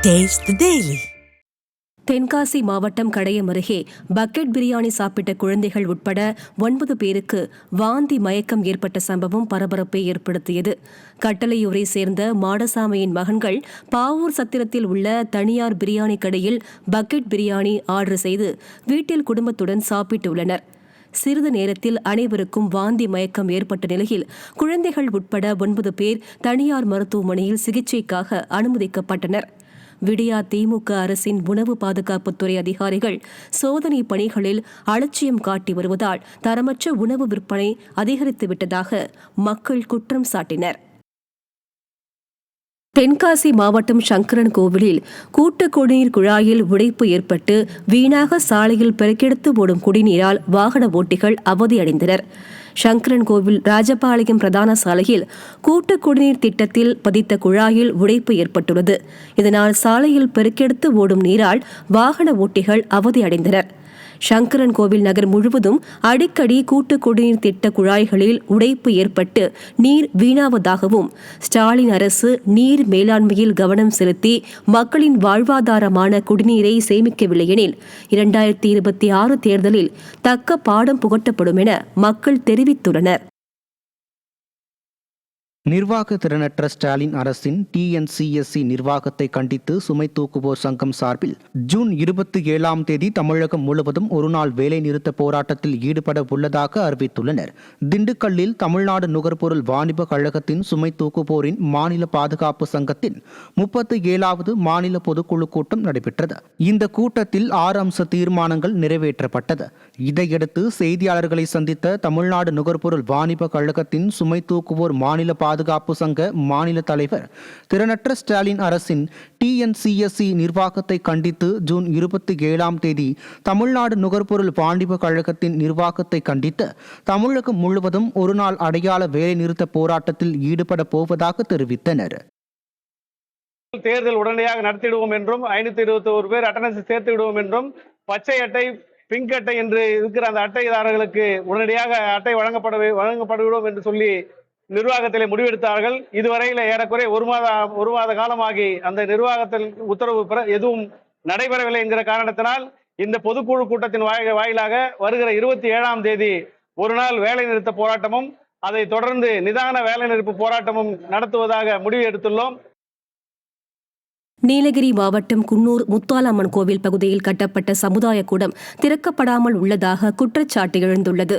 Taste the Daily. Tenkasi மாவட்டம் கடையம் அருகே bucket biryani சாப்பிட்ட குழந்தைகள் உட்பட 9 பேருக்கு வாந்தி மயக்கம் ஏற்பட்ட சம்பவம் பரபரப்பை ஏற்படுத்தியது. கட்டளையூரை சேர்ந்த மாடசாமியின் மகன்கள் பாவூர் சத்திரத்தில் உள்ள தனியார் பிரியாணி கடையில் பக்கெட் பிரியாணி ஆர்டர் செய்து வீட்டில் குடும்பத்துடன் சாப்பிட்டுள்ளனர். சிறிது நேரத்தில் அனைவருக்கும் வாந்தி மயக்கம் ஏற்பட்ட நிலையில் குழந்தைகள் உட்பட 9 பேர் தனியார் மருத்துவமனையில் சிகிச்சைக்காக அனுமதிக்கப்பட்டனர். விடியா திமுக அரசின் உணவு பாதுகாப்புத்துறை அதிகாரிகள் சோதனை பணிகளில் அலட்சியம் காட்டி வருவதால் தரமற்ற உணவு விற்பனை அதிகரித்துவிட்டதாக மக்கள் குற்றம் சாட்டினர். தென்காசி மாவட்டம் சங்கரன் கோவிலில் கூட்டு குடிநீர் குழாயில் உடைப்பு ஏற்பட்டு வீணாக சாலையில் பெருக்கெடுத்து ஓடும் குடிநீரால் வாகன ஓட்டிகள் அவதியடைந்தனர். சங்கரன் கோவில் ராஜபாளையம் பிரதான சாலையில் கூட்டு குடிநீர் திட்டத்தில் பதித்த குழாயில் உடைப்பு ஏற்பட்டுள்ளது. இதனால் சாலையில் பெருக்கெடுத்து ஓடும் நீரால் வாகன ஓட்டிகள் அவதியடைந்தனர். சங்கரன் கோவில் நகர் முழுவதும் அடிக்கடி கூட்டு குடிநீர் திட்ட குழாய்களில் உடைப்பு ஏற்பட்டு நீர் வீணாவதாகவும், ஸ்டாலின் அரசு நீர் மேலாண்மையில் கவனம் செலுத்தி மக்களின் வாழ்வாதாரமான குடிநீரை சேமிக்கவில்லை எனில் 2026 தேர்தலில் தக்க பாடம் புகட்டப்படும் என மக்கள் தெரிவித்துள்ளனர். நிர்வாக திறனற்ற ஸ்டாலின் அரசின் TNCSC நிர்வாகத்தை கண்டித்து சுமை தூக்குவோர் சங்கம் சார்பில் ஜூன் 27ஆம் தேதி தமிழகம் முழுவதும் ஒருநாள் வேலை நிறுத்த போராட்டத்தில் ஈடுபட உள்ளதாக அறிவித்துள்ளனர். திண்டுக்கல்லில் தமிழ்நாடு நுகர்பொருள் வாணிப கழகத்தின் சுமை தூக்குவோரின் மாநில பாதுகாப்பு சங்கத்தின் 37வது மாநில பொதுக்குழு கூட்டம் நடைபெற்றது. இந்த கூட்டத்தில் 6 அம்ச தீர்மானங்கள் நிறைவேற்றப்பட்டது. இதையடுத்து செய்தியாளர்களை சந்தித்த தமிழ்நாடு நுகர்பொருள் வாணிப கழகத்தின் சுமை தூக்குவோர் மாநில பாதுகாப்பு சங்க மாநில தலைவர் திறனற்ற ஸ்டாலின் அரசின் TNCSC நிர்வாகத்தை கண்டித்து ஜூன் 27ஆம் தேதி தமிழ்நாடு நுகர்பொருள் வாணிப கழகத்தின் நிர்வாகத்தை கண்டித்து தமிழகம் முழுவதும் ஒருநாள் அடையாள வேலை நிறுத்த போராட்டத்தில் ஈடுபட போவதாக தெரிவித்தனர். தேர்தல் உடனடியாக நடத்திடுவோம் என்றும் 521 பேர் அட்டனன்ஸ் சேர்த்து விடுவோம் என்றும், பச்சை அட்டை பிங்க் அட்டை என்று இருக்கிற அந்த அட்டைதாரர்களுக்கு உடனடியாக அட்டை வழங்கப்படுவிடும் என்று சொல்லி நிர்வாகத்திலே முடிவெடுத்தார்கள். இதுவரையில் ஏறக்குறைய ஒரு மாத காலமாகி அந்த நிர்வாகத்தில் உத்தரவு எதுவும் நடைபெறவில்லை என்கிற காரணத்தினால் இந்த பொதுக்குழு கூட்டத்தின் வாயிலாக வருகிற 27ஆம் தேதி ஒரு நாள் வேலை நிறுத்த போராட்டமும் அதை தொடர்ந்து நிதான வேலை நிறுத்த போராட்டமும் நடத்துவதாக முடிவு எடுத்துள்ளோம். நீலகிரி மாவட்டம் குன்னூர் முத்தாலம்மன் கோவில் பகுதியில் கட்டப்பட்ட சமுதாய கூடம் திறக்கப்படாமல் உள்ளதாக குற்றச்சாட்டு எழுந்துள்ளது.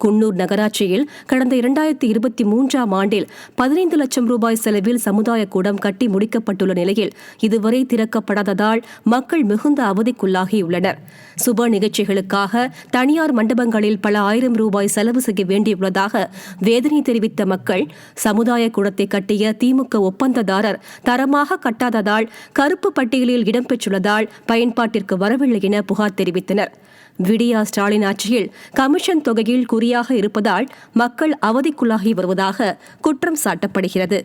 குன்னூர் நகராட்சியில் கடந்த 2023ஆம் ஆண்டில் 15 லட்சம் ரூபாய் செலவில் சமுதாய கூடம் கட்டி முடிக்கப்பட்டுள்ள நிலையில் இதுவரை திறக்கப்படாததால் மக்கள் மிகுந்த அவதிக்குள்ளாகியுள்ளனர். சுப நிகழ்ச்சிகளுக்காக தனியார் மண்டபங்களில் பல ஆயிரம் ரூபாய் செலவு செய்ய வேண்டியுள்ளதாக வேதனை தெரிவித்த மக்கள், சமுதாய கூடத்தை கட்டிய திமுக ஒப்பந்ததாரர் தரமாக கட்டாததால் கருப்பு பட்டியலில் இடம்பெற்றுள்ளதால் பயன்பாட்டிற்கு வரவில்லை என புகார் தெரிவித்தனர். விடியா ஸ்டாலின் ஆட்சியில் கமிஷன் தொகையில் குறியாக இருப்பதால் மக்கள் அவதிக்குள்ளாகி வருவதாக குற்றம் சாட்டப்படுகிறது.